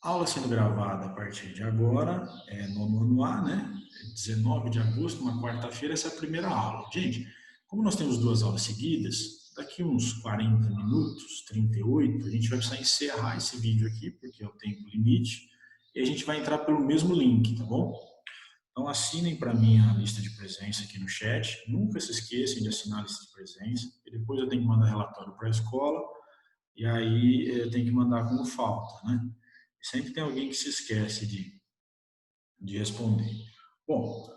Aula sendo gravada a partir de agora, no ano A, né? 19 de agosto, uma quarta-feira, essa é a primeira aula. Gente, como nós temos duas aulas seguidas, daqui uns 40 minutos, 38, a gente vai precisar encerrar esse vídeo aqui, porque é o tempo limite, e a gente vai entrar pelo mesmo link, tá bom? Então assinem para mim a lista de presença aqui no chat. Nunca se esqueçam de assinar a lista de presença. E depois eu tenho que mandar relatório para a escola. E aí eu tenho que mandar como falta, né? Sempre tem alguém que se esquece de responder. Bom,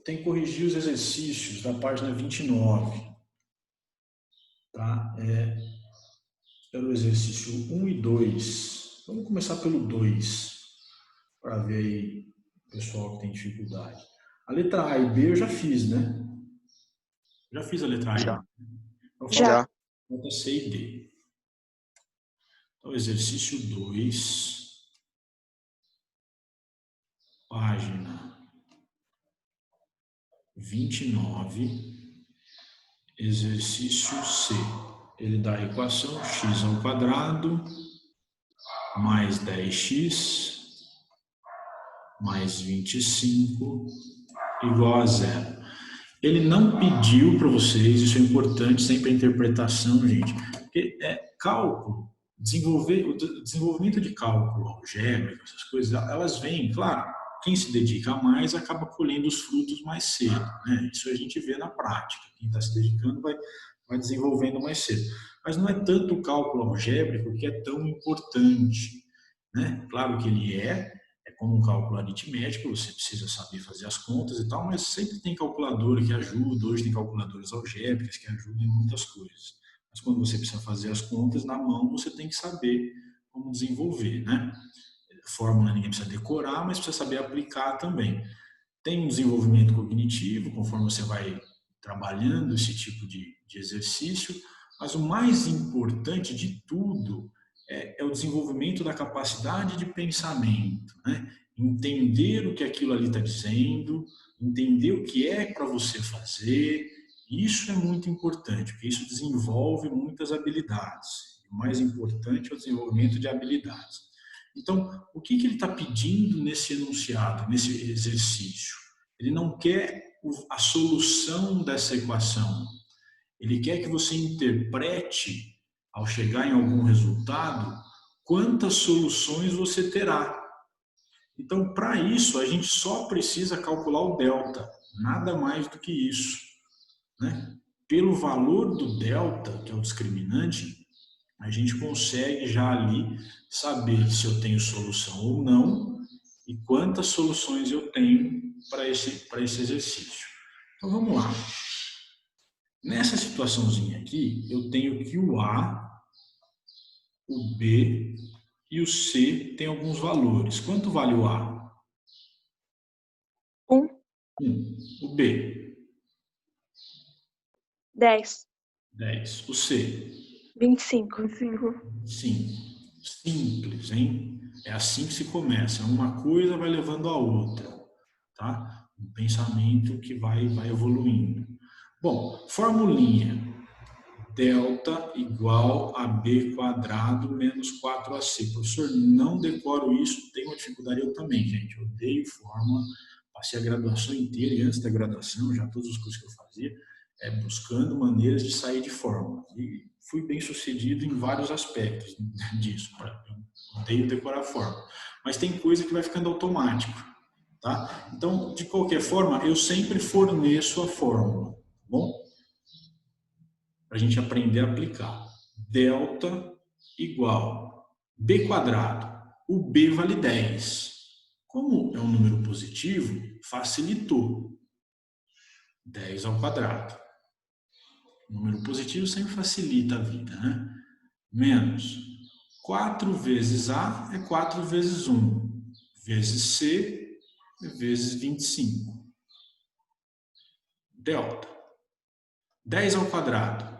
tem que corrigir os exercícios da página 29. Tá? Era o exercício 1 e 2. Vamos começar pelo 2, para ver aí o pessoal que tem dificuldade. A letra A e B eu já fiz, né? Já fiz a letra A e Já. B. Então falta Já. Já. letra C e D. Então, exercício 2, página 29, exercício C. Ele dá a equação x ao quadrado mais 10x mais 25 igual a zero. Ele não pediu para vocês, isso é importante sempre a interpretação, gente, porque cálculo, o desenvolvimento de cálculo algébrico, essas coisas, elas vêm, claro, quem se dedica mais acaba colhendo os frutos mais cedo, né? Isso a gente vê na prática, quem está se dedicando vai desenvolvendo mais cedo. Mas não é tanto o cálculo algébrico que é tão importante, né? Claro que ele é como um cálculo aritmético, você precisa saber fazer as contas e tal, mas sempre tem calculadora que ajuda, hoje tem calculadoras algébricas que ajudam em muitas coisas. Mas quando você precisa fazer as contas na mão, você tem que saber como desenvolver, né? Fórmula ninguém precisa decorar, mas precisa saber aplicar também. Tem um desenvolvimento cognitivo, conforme você vai trabalhando esse tipo de exercício, mas o mais importante de tudo é o desenvolvimento da capacidade de pensamento, né? Entender o que aquilo ali está dizendo, entender o que é para você fazer. Isso é muito importante, porque isso desenvolve muitas habilidades. O mais importante é o desenvolvimento de habilidades. Então, o que ele está pedindo nesse enunciado, nesse exercício? Ele não quer a solução dessa equação. Ele quer que você interprete, ao chegar em algum resultado, quantas soluções você terá. Então, para isso, a gente só precisa calcular o delta, nada mais do que isso, né? Pelo valor do delta, que é o discriminante, a gente consegue já ali saber se eu tenho solução ou não e quantas soluções eu tenho para esse exercício. Então vamos lá. Nessa situaçãozinha aqui, eu tenho que o A, o B e o C têm alguns valores. Quanto vale o A? 1, 1. O B? 10, 10. O C? 25, 5. Simples, hein? É assim que se começa. Uma coisa vai levando a outra, tá? Um pensamento que vai evoluindo. Bom, formulinha. Delta igual a B quadrado menos 4AC. Professor, não decoro isso, tenho uma dificuldade eu também, gente. Eu odeio fórmula, passei a graduação inteira e antes da graduação, já todos os cursos que eu fazia, buscando maneiras de sair de fórmula. E fui bem sucedido em vários aspectos disso. Eu odeio decorar fórmula. Mas tem coisa que vai ficando automático, tá? Então, de qualquer forma, eu sempre forneço a fórmula, tá bom? Para a gente aprender a aplicar. Delta igual B quadrado. O B vale 10. Como é um número positivo, facilitou. 10 ao quadrado. O número positivo sempre facilita a vida, né? Menos 4 vezes A é 4 vezes 1, vezes C vezes 25. Delta. 10 ao quadrado.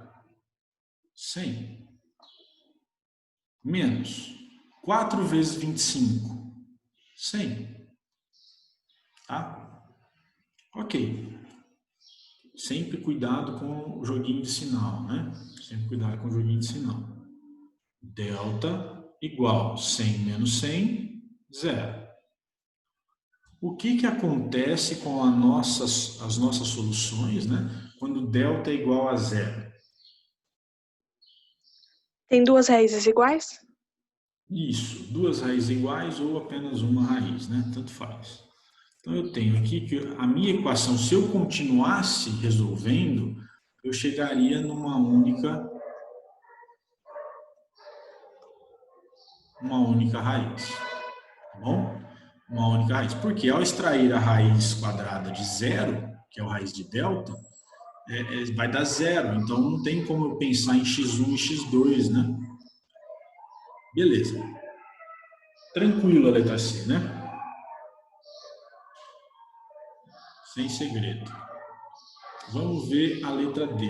100. Menos 4 vezes 25. 100. Tá? Ok. Sempre cuidado com o joguinho de sinal, né? Sempre cuidado com o joguinho de sinal. Delta igual 100 menos 100, 0. O que acontece com as nossas soluções, né, quando delta é igual a 0? Tem duas raízes iguais? Isso, duas raízes iguais ou apenas uma raiz, né? Tanto faz. Então eu tenho aqui que a minha equação, se eu continuasse resolvendo, eu chegaria numa única raiz, tá bom? Uma única raiz. Porque ao extrair a raiz quadrada de 0, que é a raiz de delta, vai dar 0. Então não tem como eu pensar em x1 e x2, né? Beleza. Tranquilo a letra C, né? Sem segredo. Vamos ver a letra D.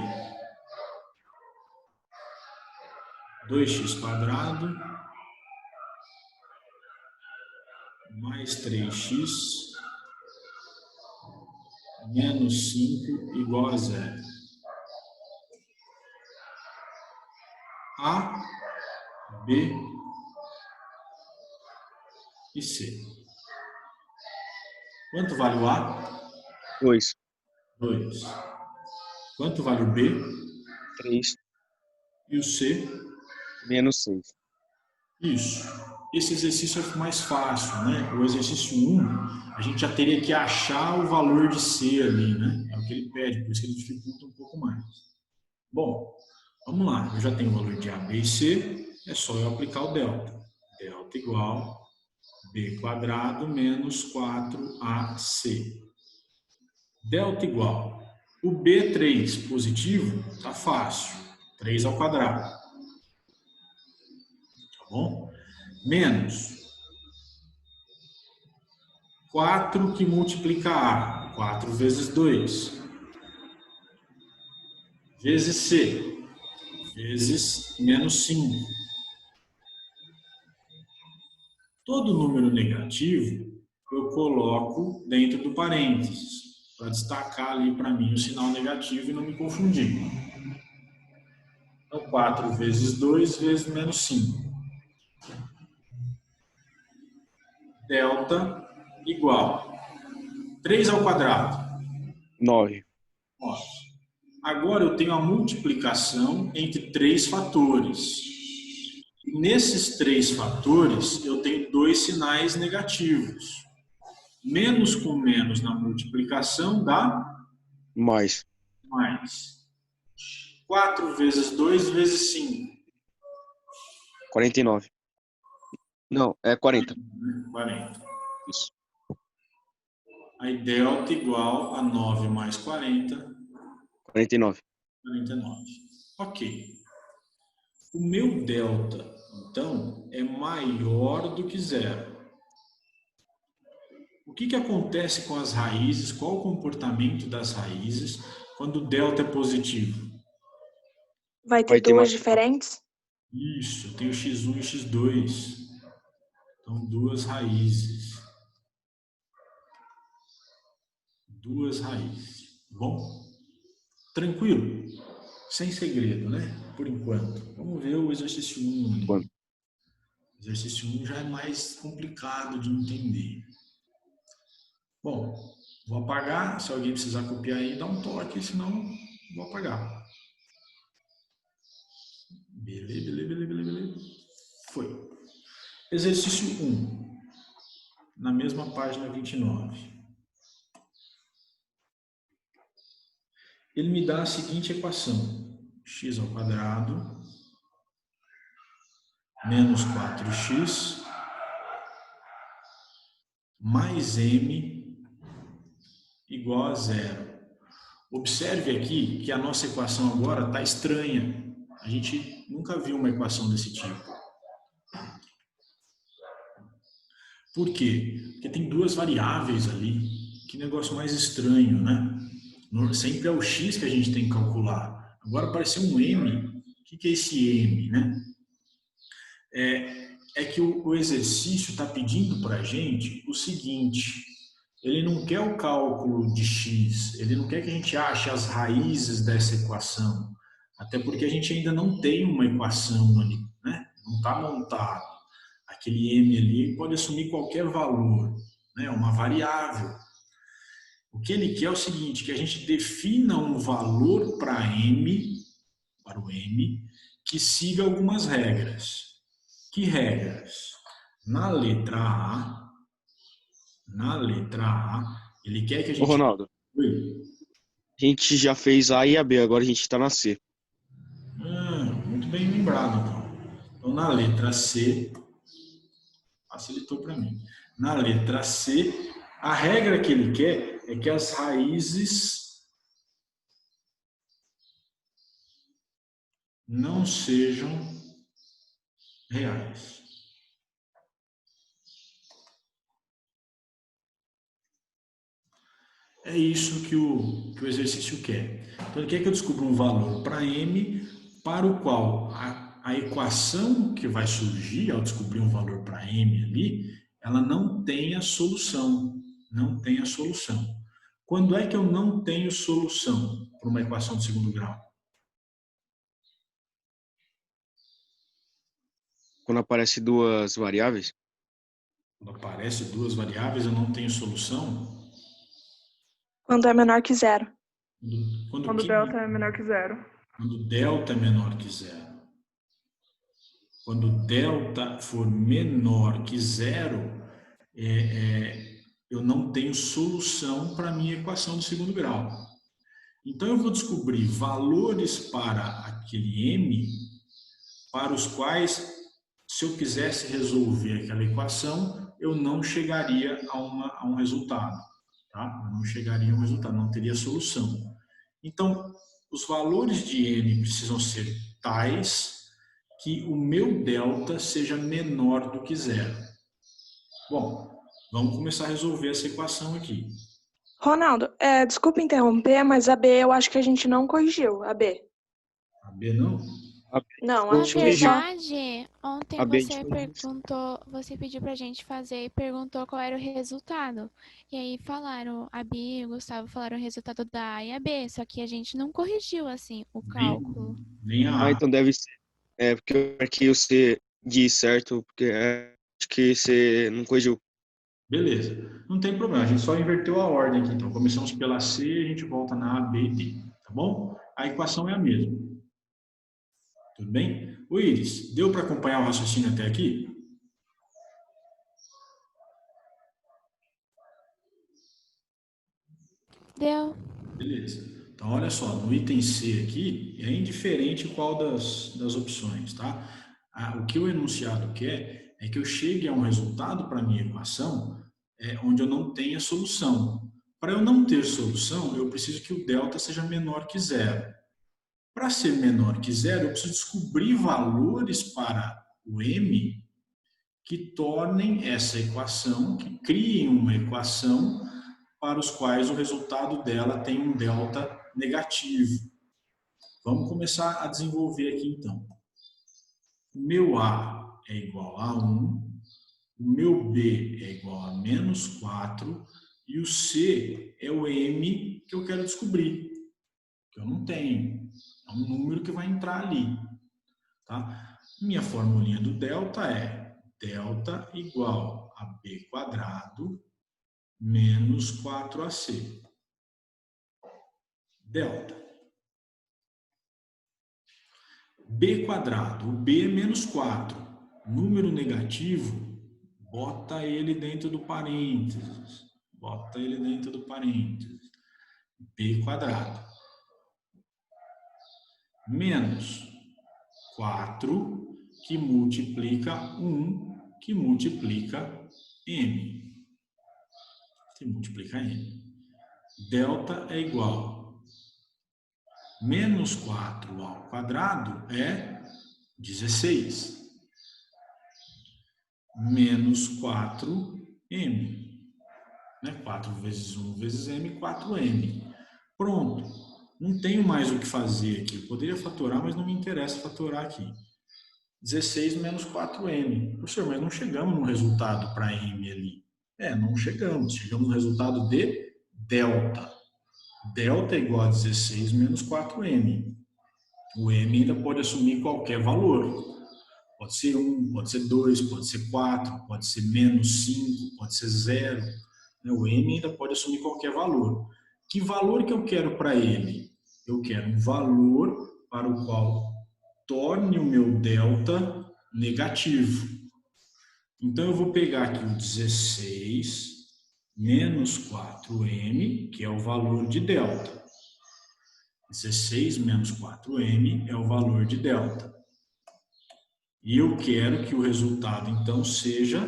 2x quadrado mais 3x menos 5 igual a 0. A, B e C. Quanto vale o A? 2. 2. Quanto vale o B? 3. E o C? Menos 6. Isso. Esse exercício é mais fácil, né? O exercício 1, a gente já teria que achar o valor de C ali, né? É o que ele pede, por isso que ele dificulta um pouco mais. Bom, vamos lá. Eu já tenho o valor de A, B e C, é só eu aplicar o delta. Delta igual B quadrado menos 4AC. Delta igual. O B3 positivo tá fácil. 3 ao quadrado. Tá bom? Menos 4 que multiplica A. 4 vezes 2. Vezes C. Vezes menos 5. Todo número negativo eu coloco dentro do parênteses, para destacar ali para mim o sinal negativo e não me confundir. Então, 4 vezes 2 vezes menos 5. Delta igual 3 ao quadrado. 9. 9. Agora eu tenho a multiplicação entre três fatores. Nesses três fatores, eu tenho dois sinais negativos. Menos com menos na multiplicação dá Mais. mais. 4 vezes 2 vezes 5. 49. Não, é 40. 40. Isso. Aí delta igual a 9 mais 40, 49. 49. Ok. O meu delta, então, é maior do que zero. O que acontece com as raízes? Qual o comportamento das raízes quando o delta é positivo? Vai ter Vai ter duas mais. diferentes? Isso, eu tenho x1 e x2. Então, duas raízes. Duas raízes. Bom? Tranquilo? Sem segredo, né? Por enquanto. Vamos ver o exercício 1 ali. Quanto? O exercício 1 já é mais complicado de entender. Bom, vou apagar. Se alguém precisar copiar aí, dá um toque, senão vou apagar. Beleza. Foi. Exercício 1. Na mesma página 29. Ele me dá a seguinte equação. X ao quadrado menos 4x mais m igual a 0. Observe aqui que a nossa equação agora está estranha. A gente nunca viu uma equação desse tipo. Por quê? Porque tem duas variáveis ali. Que negócio mais estranho, né? Sempre é o x que a gente tem que calcular. Agora apareceu um m. O que é esse m, né? É que o exercício está pedindo para a gente o seguinte: ele não quer o cálculo de x, ele não quer que a gente ache as raízes dessa equação, até porque a gente ainda não tem uma equação ali, né? Não está montado. Aquele m ali pode assumir qualquer valor, né? Uma variável. O que ele quer é o seguinte, que a gente defina um valor para o m, que siga algumas regras. Que regras? Na letra A, ele quer que a Ô, gente... Ronaldo, Oi? a gente já fez A e a B, agora a gente tá na C. Muito bem lembrado, então. Então, na letra C, facilitou para mim. Na letra C, a regra que ele quer é que as raízes não sejam reais. É isso que o exercício quer. Então, ele quer que eu descubra um valor para m, para o qual a equação que vai surgir ao descobrir um valor para m ali, ela não tenha solução. Não tenha solução. Quando é que eu não tenho solução para uma equação de segundo grau? Quando aparece duas variáveis, Quando aparece duas variáveis, eu não tenho solução? Quando é menor que zero. Quando delta é menor que zero. Quando delta é menor que zero. Quando delta for menor que zero, eu não tenho solução para a minha equação de segundo grau. Então, eu vou descobrir valores para aquele m, para os quais, se eu quisesse resolver aquela equação, eu não chegaria a um resultado. Tá? Eu não chegaria a um resultado, não teria solução. Então, os valores de m precisam ser tais que o meu delta seja menor do que zero. Bom, vamos começar a resolver essa equação aqui. Ronaldo, desculpa interromper, mas a B eu acho que a gente não corrigiu, a B. A B não? Não, Na acho que só... verdade, ontem A B a você gente perguntou, você pediu pra gente fazer e perguntou qual era o resultado. E aí falaram, a Bia e o Gustavo falaram o resultado da A e a B, só que a gente não corrigiu, assim, o cálculo. Nem a A. então deve ser. Porque eu aqui você diz certo, porque acho que você não corrigiu. Beleza, não tem problema, a gente só inverteu a ordem aqui. Então, começamos pela C e a gente volta na A, B e D, tá bom? A equação é a mesma. Tudo bem? O Iris, deu para acompanhar o raciocínio até aqui? Deu? Beleza. Então, olha só, no item C aqui, é indiferente qual das opções, tá? O que o enunciado quer é que eu chegue a um resultado para a minha equação onde eu não tenha solução. Para eu não ter solução, eu preciso que o delta seja menor que zero. Para ser menor que zero, eu preciso descobrir valores para o m que tornem essa equação, que criem uma equação para os quais o resultado dela tem um delta negativo. Vamos começar a desenvolver aqui então. O meu A é igual a 1, o meu B é igual a menos 4 e o C é o M que eu quero descobrir, que eu não tenho. É um número que vai entrar ali. Tá? Minha formulinha do delta é delta igual a B quadrado menos 4AC. Delta. B quadrado, o B é menos 4. Número negativo, bota ele dentro do parênteses. Bota ele dentro do parênteses. B quadrado. Menos 4, que multiplica 1, que multiplica M. Que multiplica M. Delta é igual menos 4 ao quadrado é 16. Menos 4m. 4 vezes 1 vezes m, 4m. Pronto. Não tenho mais o que fazer aqui. Eu poderia fatorar, mas não me interessa fatorar aqui. 16 menos 4m. Professor, mas não chegamos no resultado para m ali. Não chegamos. Chegamos no resultado de delta. Delta é igual a 16 menos 4m. O m ainda pode assumir qualquer valor. Pode ser 1, pode ser 2, pode ser 4, pode ser menos 5, pode ser 0. O m ainda pode assumir qualquer valor. Que valor que eu quero para ele? Eu quero um valor para o qual torne o meu delta negativo. Então, eu vou pegar aqui o 16 menos 4m, que é o valor de delta. 16 menos 4m é o valor de delta. E eu quero que o resultado, então, seja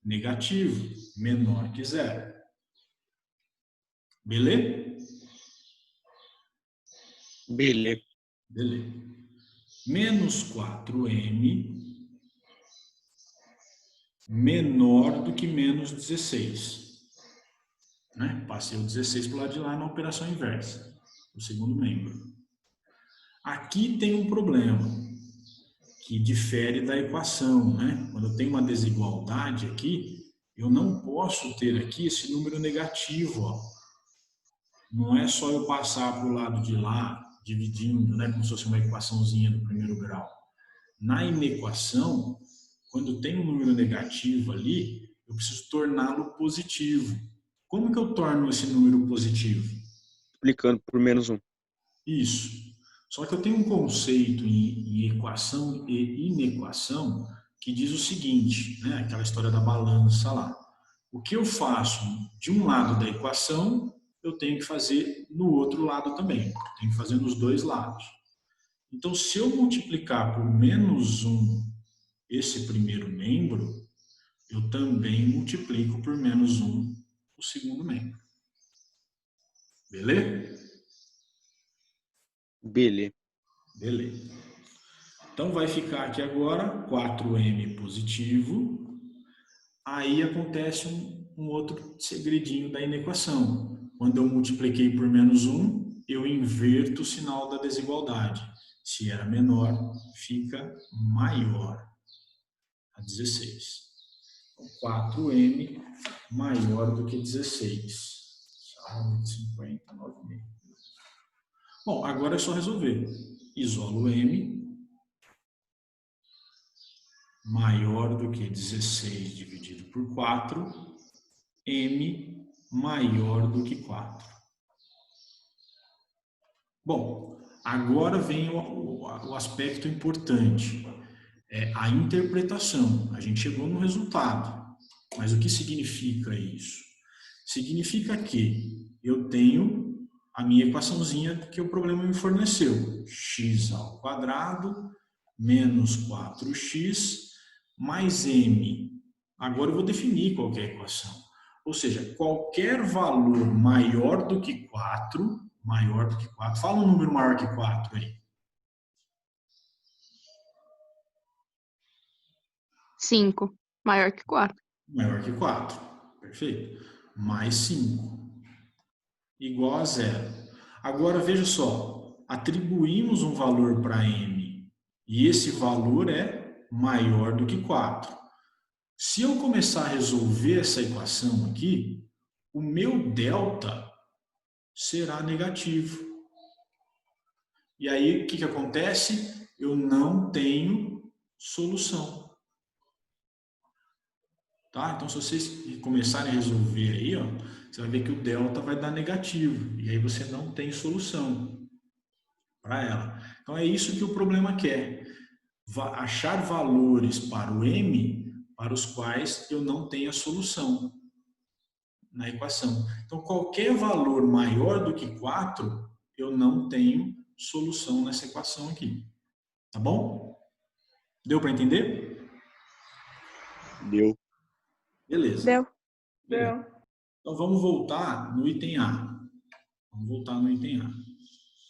negativo, menor que 0. Beleza? Beleza. Beleza. Menos 4m menor do que menos 16. Né? Passei o 16 para o lado de lá na operação inversa, o segundo membro. Aqui tem um problema que difere da equação. Né? Quando eu tenho uma desigualdade aqui, eu não posso ter aqui esse número negativo. Ó. Não é só eu passar para o lado de lá, dividindo, né, como se fosse uma equaçãozinha do primeiro grau. Na inequação, quando tem um número negativo ali, eu preciso torná-lo positivo. Como que eu torno esse número positivo? Multiplicando por menos 1. Isso. Só que eu tenho um conceito em equação e inequação que diz o seguinte, né, aquela história da balança lá. O que eu faço de um lado da equação, eu tenho que fazer no outro lado também. Eu tenho que fazer nos dois lados. Então, se eu multiplicar por menos 1 esse primeiro membro, eu também multiplico por menos 1 o segundo membro. Beleza? Beleza. Beleza. Então, vai ficar aqui agora 4m positivo. Aí acontece um outro segredinho da inequação. Quando eu multipliquei por menos 1, eu inverto o sinal da desigualdade. Se era menor, fica maior a 16. Então, 4m maior do que 16. 50, 9,5. Bom, agora é só resolver. Isolo m maior do que 16 dividido por 4, m maior do que 4. Bom, agora vem o aspecto importante, a interpretação. A gente chegou no resultado, mas o que significa isso? Significa que eu tenho a minha equaçãozinha que o problema me forneceu. X ao quadrado menos 4x mais m. Agora eu vou definir qual que é a equação. Ou seja, qualquer valor maior do que 4, fala um número maior que 4 aí. 5, maior que 4. Maior que 4, perfeito. Mais 5, igual a 0. Agora veja só, atribuímos um valor para m, e esse valor é maior do que 4. Se eu começar a resolver essa equação aqui, o meu delta será negativo. E aí, o que acontece? Eu não tenho solução. Tá? Então, se vocês começarem a resolver aí, ó, você vai ver que o delta vai dar negativo. E aí você não tem solução para ela. Então, é isso que o problema quer. Achar valores para o m para os quais eu não tenho a solução na equação. Então, qualquer valor maior do que 4, eu não tenho solução nessa equação aqui. Tá bom? Deu para entender? Deu. Beleza. Deu? Beleza. Então, vamos voltar no item A. Vamos voltar no item A.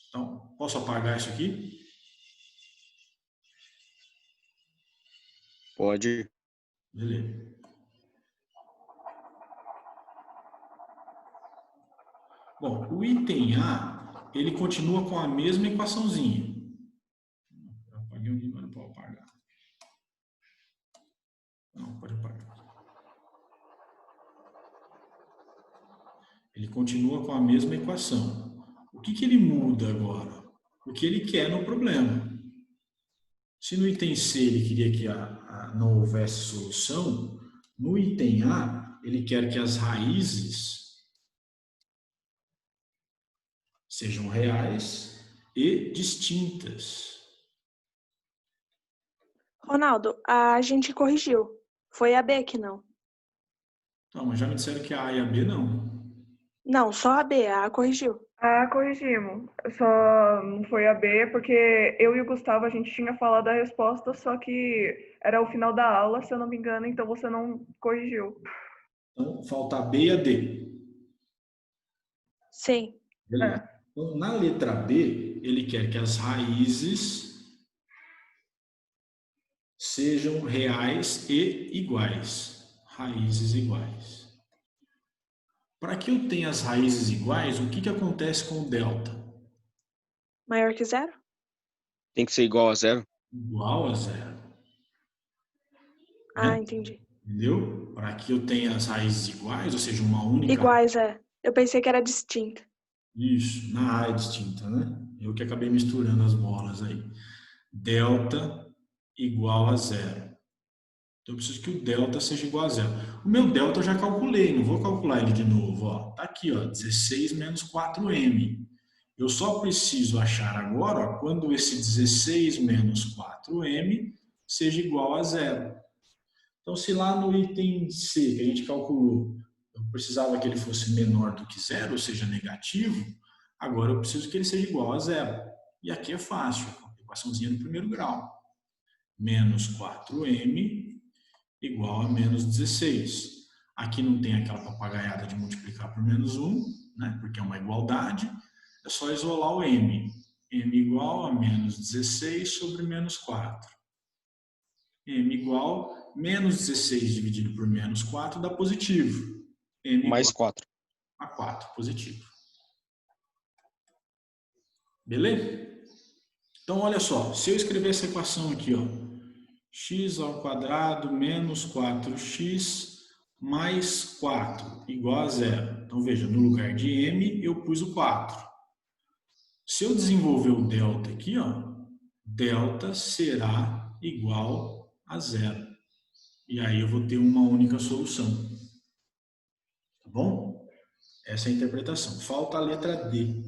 Então, posso apagar isso aqui? Pode. Beleza. Bom, o item A, ele continua com a mesma equaçãozinha. Eu apaguei um número para apagar. Não, pode apagar. Ele continua com a mesma equação. O que ele muda agora? O que ele quer no problema. Se no item C ele queria que não houvesse solução, no item A ele quer que as raízes sejam reais e distintas. Ronaldo, a gente corrigiu. Foi a B que não. Não, mas já me disseram que a A e a B não. Não, só a B, a corrigiu. Ah, corrigimos. Só não foi a B, porque eu e o Gustavo, a gente tinha falado a resposta, só que era o final da aula, se eu não me engano, então você não corrigiu. Então, falta a B e a D. Sim. Beleza. Então, na letra B, ele quer que as raízes sejam reais e iguais. Raízes iguais. Para que eu tenha as raízes iguais, o que acontece com o delta? Maior que zero? Tem que ser igual a 0. Igual a zero. Ah, entendi. Entendeu? Para que eu tenha as raízes iguais, ou seja, uma única... Iguais, é. Eu pensei que era distinta. Isso, na A é distinta, né? Eu que acabei misturando as bolas aí. Delta igual a zero. Então, eu preciso que o delta seja igual a zero. O meu delta eu já calculei, não vou calcular ele de novo. Ó. Tá aqui, ó, 16 menos 4m. Eu só preciso achar agora ó, quando esse 16 menos 4m seja igual a zero. Então, se lá no item C, que a gente calculou, eu precisava que ele fosse menor do que zero, ou seja, negativo, agora eu preciso que ele seja igual a zero. E aqui é fácil, a equaçãozinha do primeiro grau. Menos 4m igual a menos 16. Aqui não tem aquela papagaiada de multiplicar por menos 1, né, porque é uma igualdade. É só isolar o m. m igual a menos 16 sobre menos 4. m igual a menos 16 dividido por menos 4 dá positivo. M Mais igual 4. a 4, positivo. Beleza? Então, olha só. Se eu escrever essa equação aqui, ó, x ao quadrado menos 4x mais 4 igual a zero. Então, veja, no lugar de m, eu pus o 4. Se eu desenvolver o delta aqui, ó, delta será igual a zero. E aí eu vou ter uma única solução. Tá bom? Essa é a interpretação. Falta a letra D.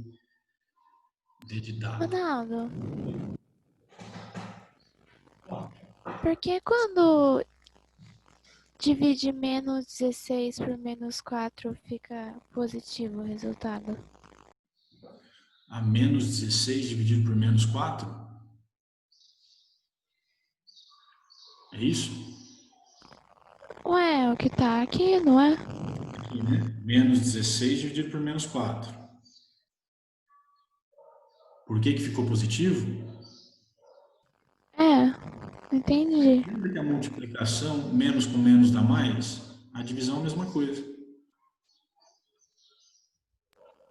D de dado. Ronaldo, por que quando divide menos 16 por menos 4 fica positivo o resultado? A menos 16 dividido por menos 4? É isso? Ué, o que tá aqui, não é? Aqui, né? Menos 16 dividido por menos 4. Por que ficou positivo? Entendi. Lembra que a multiplicação, menos com menos dá mais? A divisão é a mesma coisa.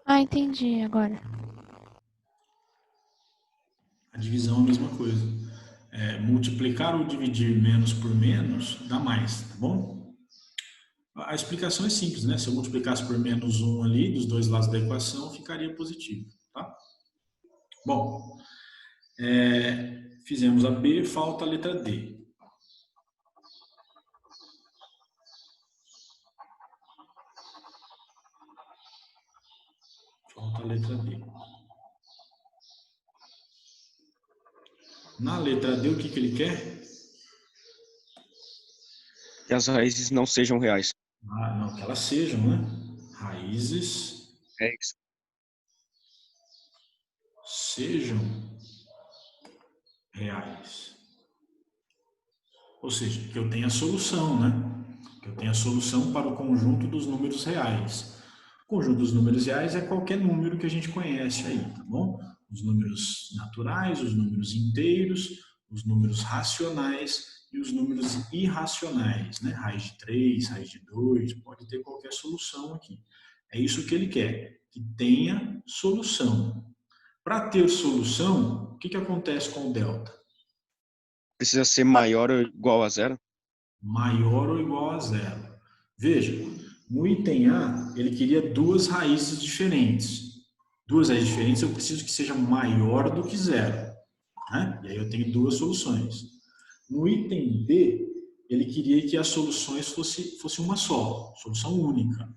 Ah, entendi agora. A divisão é a mesma coisa. Multiplicar ou dividir menos por menos dá mais, tá bom? A explicação é simples, né? Se eu multiplicasse por menos 1 ali, dos dois lados da equação, ficaria positivo, tá? Bom, fizemos a B, falta a letra D. Falta a letra D. Na letra D, o que ele quer? Que as raízes não sejam reais. Ah, não, que elas sejam, né? Raízes É isso. sejam reais. Ou seja, que eu tenha solução, né? Que eu tenha solução para o conjunto dos números reais. O conjunto dos números reais é qualquer número que a gente conhece aí, tá bom? Os números naturais, os números inteiros, os números racionais e os números irracionais, né? Raiz de 3, raiz de 2, pode ter qualquer solução aqui. É isso que ele quer, que tenha solução. Para ter solução, o que acontece com o delta? Precisa ser maior ou igual a 0. Maior ou igual a zero. Veja, no item A, ele queria duas raízes diferentes. Duas raízes diferentes, eu preciso que seja maior do que zero. né? E aí eu tenho duas soluções. No item D, ele queria que as soluções fosse uma só, solução única.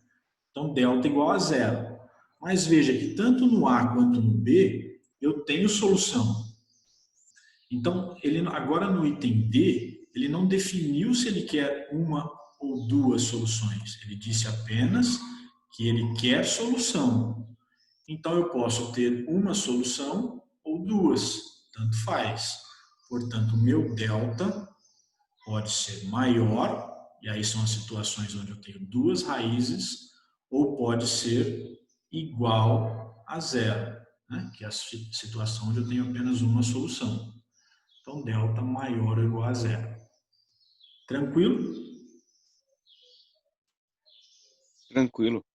Então, delta igual a zero. Mas veja que tanto no A quanto no B, eu tenho solução. Então, ele agora no item D, ele não definiu se ele quer uma ou duas soluções. Ele disse apenas que ele quer solução. Então, eu posso ter uma solução ou duas, tanto faz. Portanto, o meu delta pode ser maior, e aí são as situações onde eu tenho duas raízes, ou pode ser igual a zero, né? Que é a situação onde eu tenho apenas uma solução. Então, delta maior ou igual a zero. Tranquilo? Tranquilo.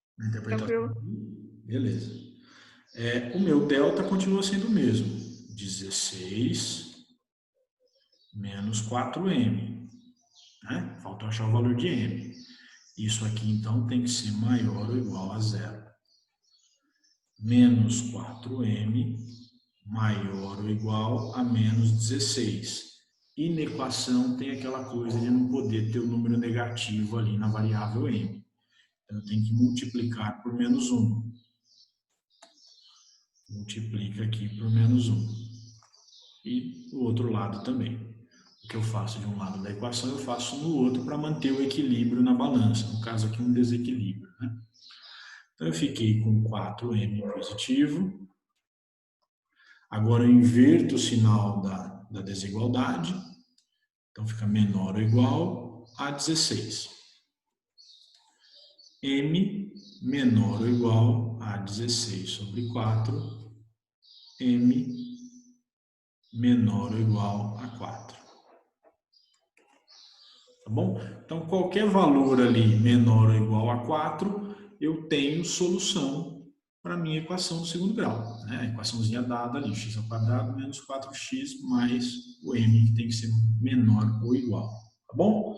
Tranquilo. Beleza. O meu delta continua sendo o mesmo. 16 menos 4m. Né? Falta achar o valor de m. Isso aqui, então, tem que ser maior ou igual a zero. Menos 4m maior ou igual a menos 16. E na equação tem aquela coisa de não poder ter o número negativo ali na variável m. Então, eu tenho que multiplicar por menos 1. Multiplica aqui por menos 1. E o outro lado também. O que eu faço de um lado da equação, eu faço no outro para manter o equilíbrio na balança. No caso aqui, um desequilíbrio, né? Então, eu fiquei com 4m positivo. Agora, eu inverto o sinal da desigualdade. Então, fica menor ou igual a 16. m menor ou igual a 16 sobre 4. m menor ou igual a 4. Tá bom? Então, qualquer valor ali menor ou igual a 4, eu tenho solução para a minha equação do segundo grau. Né? A equaçãozinha dada ali, x ao quadrado menos 4x mais o m, que tem que ser menor ou igual. Tá bom?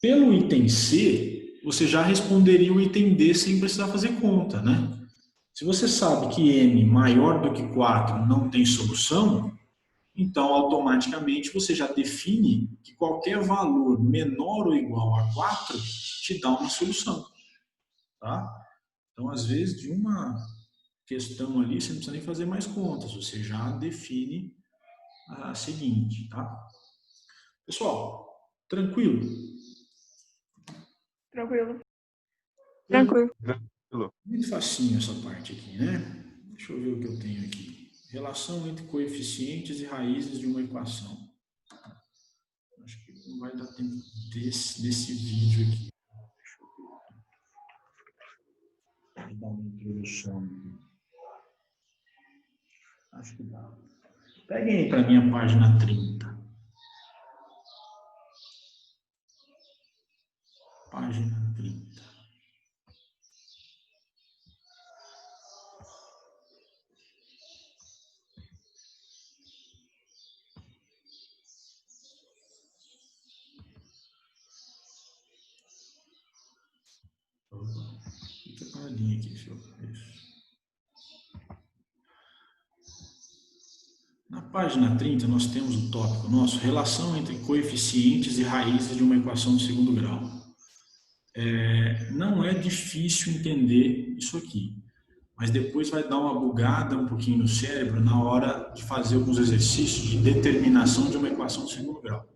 Pelo item C, você já responderia o item D sem precisar fazer conta, né? Se você sabe que m maior do que 4 não tem solução, então, automaticamente, você já define que qualquer valor menor ou igual a 4 te dá uma solução. Tá? Então, às vezes, de uma questão ali, você não precisa nem fazer mais contas, você já define a seguinte. Tá? Pessoal, tranquilo? Tranquilo. Tranquilo. Muito facinho essa parte aqui, né? Deixa eu ver o que eu tenho aqui. Relação entre coeficientes e raízes de uma equação. Acho que não vai dar tempo desse vídeo aqui. Deixa eu dar uma introdução aqui. Acho que dá. Peguem aí para a minha página 30. Página 30. Fica paradinho aqui, senhor. Isso. Na página 30, nós temos o tópico nosso, relação entre coeficientes e raízes de uma equação de segundo grau. Não é difícil entender isso aqui, mas depois vai dar uma bugada um pouquinho no cérebro na hora de fazer alguns exercícios de determinação de uma equação de segundo grau.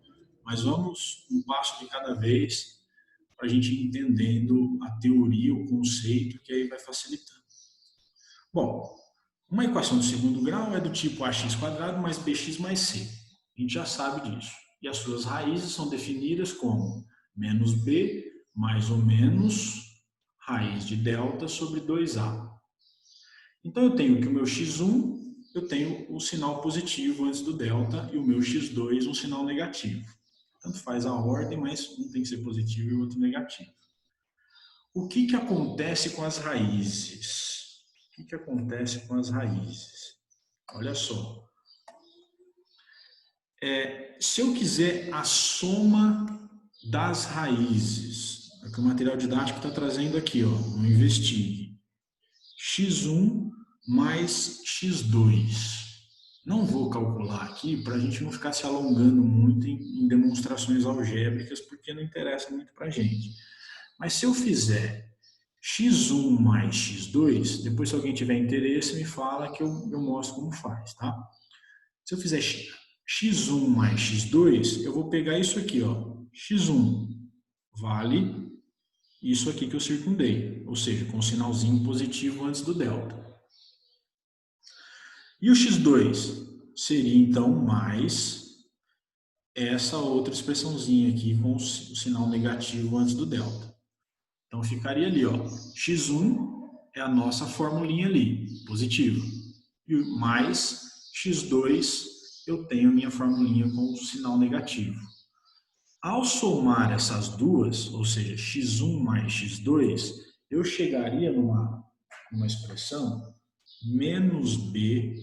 Mas vamos um passo de cada vez para a gente ir entendendo a teoria, o conceito, que aí vai facilitando. Bom, uma equação de segundo grau é do tipo ax² mais bx mais c. A gente já sabe disso. E as suas raízes são definidas como menos b mais ou menos raiz de delta sobre 2a. Então, eu tenho que o meu x1, eu tenho o sinal positivo antes do delta, e o meu x2, um sinal negativo. Tanto faz a ordem, mas um tem que ser positivo e o outro negativo. O que acontece com as raízes? O que acontece com as raízes? Olha só. Se eu quiser a soma das raízes, é o que o material didático está trazendo aqui, ó, no Investigue. x1 mais x2. Não vou calcular aqui para a gente não ficar se alongando muito em demonstrações algébricas, porque não interessa muito para a gente. Mas se eu fizer x1 mais x2, depois se alguém tiver interesse me fala que eu mostro como faz, tá? Se eu fizer x1 mais x2, eu vou pegar isso aqui, ó, x1 vale isso aqui que eu circundei, ou seja, com um sinalzinho positivo antes do delta. E o x2 seria, então, mais essa outra expressãozinha aqui com o sinal negativo antes do delta. Então, ficaria ali, ó, x1 é a nossa formulinha ali, positiva. E mais x2, eu tenho a minha formulinha com o sinal negativo. Ao somar essas duas, ou seja, x1 mais x2, eu chegaria numa expressão menos b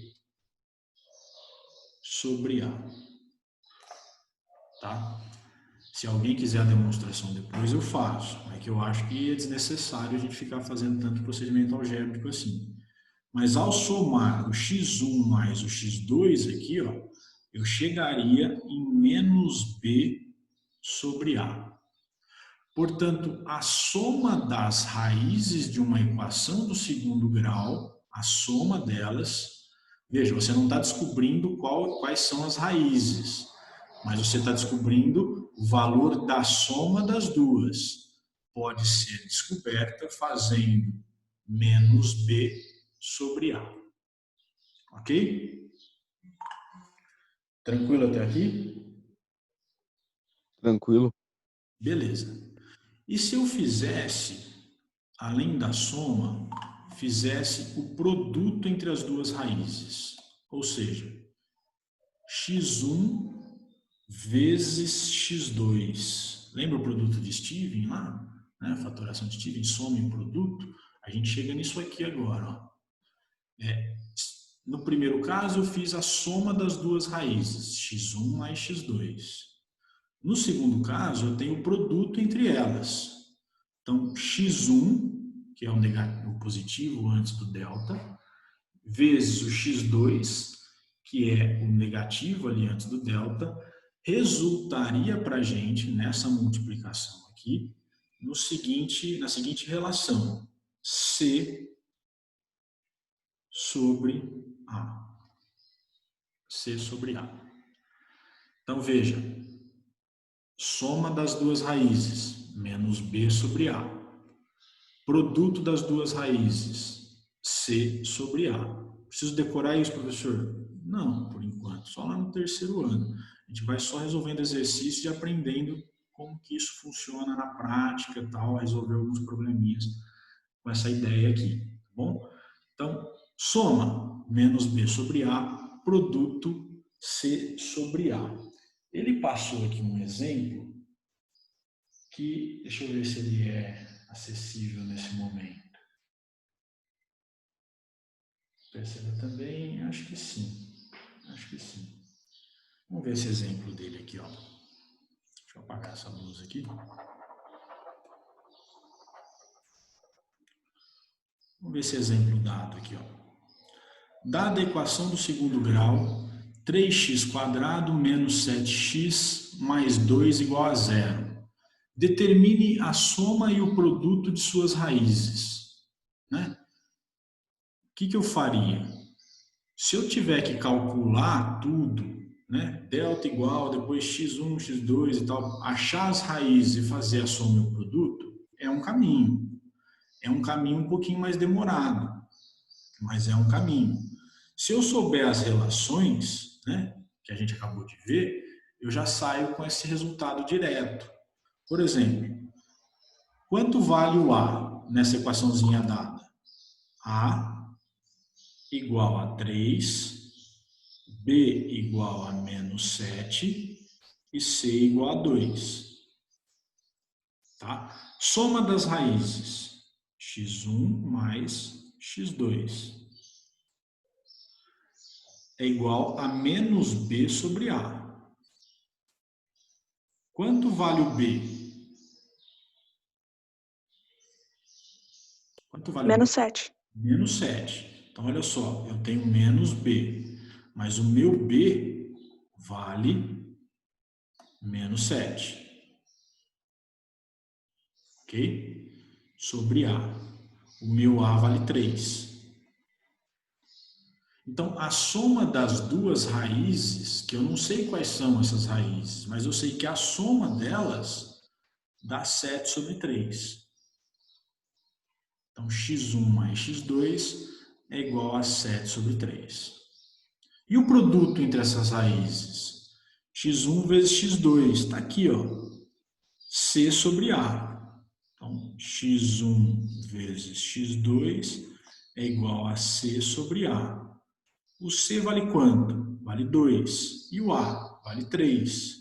sobre a. Tá? Se alguém quiser a demonstração depois, eu faço. É que eu acho que é desnecessário a gente ficar fazendo tanto procedimento algébrico assim. Mas ao somar o x1 mais o x2 aqui, ó, eu chegaria em menos b sobre a. Portanto, a soma das raízes de uma equação do segundo grau, a soma delas, veja, você não está descobrindo quais são as raízes, mas você está descobrindo o valor da soma das duas. Pode ser descoberta fazendo menos b sobre a. Ok? Tranquilo até aqui? Tranquilo. Beleza. E se eu fizesse, além da soma, fizesse o produto entre as duas raízes? Ou seja, x1 vezes x2. Lembra o produto de Steven lá? Né? A fatoração de Steven, soma e produto. A gente chega nisso aqui agora. Ó. No primeiro caso, eu fiz a soma das duas raízes, x1 mais x2. No segundo caso, eu tenho o produto entre elas. Então, x1, que é o positivo antes do delta, vezes o x2, que é o negativo ali antes do delta, resultaria para a gente, nessa multiplicação aqui, na seguinte relação, C sobre A. C sobre A. Então, veja, soma das duas raízes, menos B sobre A. Produto das duas raízes, C sobre A. Preciso decorar isso, professor? Não, por enquanto, só lá no terceiro ano. A gente vai só resolvendo exercícios e aprendendo como que isso funciona na prática e tal, resolver alguns probleminhas com essa ideia aqui, tá bom? Então, soma, menos B sobre A, produto C sobre A. Ele passou aqui um exemplo que, deixa eu ver se ele é acessível nesse momento. Perceba também, acho que sim. Acho que sim. Vamos ver esse exemplo dele aqui, ó. Deixa eu apagar essa luz aqui. Vamos ver esse exemplo dado aqui, ó. Dada a equação do segundo grau, 3x² menos 7x mais 2 igual a 0. Determine a soma e o produto de suas raízes. Né? O que eu faria? Se eu tiver que calcular tudo, né? Delta igual, depois x1, x2 e tal, achar as raízes e fazer a soma e o produto, é um caminho. É um caminho um pouquinho mais demorado, mas é um caminho. Se eu souber as relações, né, que a gente acabou de ver, eu já saio com esse resultado direto. Por exemplo, quanto vale o A nessa equaçãozinha dada? A igual a 3, B igual a menos 7 e C igual a 2. Tá? Soma das raízes, x1 mais x2. É igual a menos B sobre A. Quanto vale o B? Quanto vale Menos o B? 7. Menos 7. Então, olha só, eu tenho menos B. mas o meu B vale menos 7. Ok? Sobre A. O meu A vale 3. Então, a soma das duas raízes, que eu não sei quais são essas raízes, mas eu sei que a soma delas dá 7 sobre 3. Então, x1 mais x2 é igual a 7 sobre 3. E o produto entre essas raízes? x1 vezes x2, está aqui, ó, c sobre a. Então, x1 vezes x2 é igual a c sobre a. O C vale quanto? Vale 2. E o A vale 3.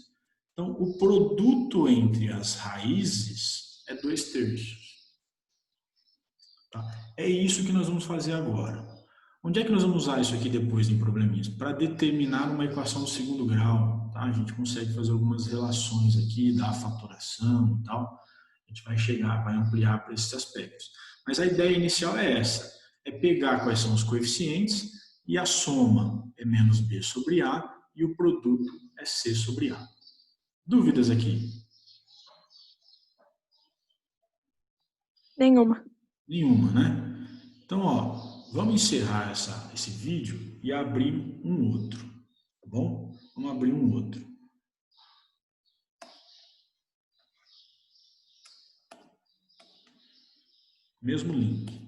Então, o produto entre as raízes é 2/3. Tá? É isso que nós vamos fazer agora. Onde é que nós vamos usar isso aqui depois em probleminhas? Para determinar uma equação do segundo grau. Tá? A gente consegue fazer algumas relações aqui, dar a fatoração e tal. A gente vai chegar, vai ampliar para esses aspectos. Mas a ideia inicial é essa. É pegar quais são os coeficientes e a soma é menos B sobre A e o produto é C sobre A. Dúvidas aqui? Nenhuma. Nenhuma, né? Então, ó, vamos encerrar esse vídeo e abrir um outro, tá bom? Vamos abrir um outro. Mesmo link.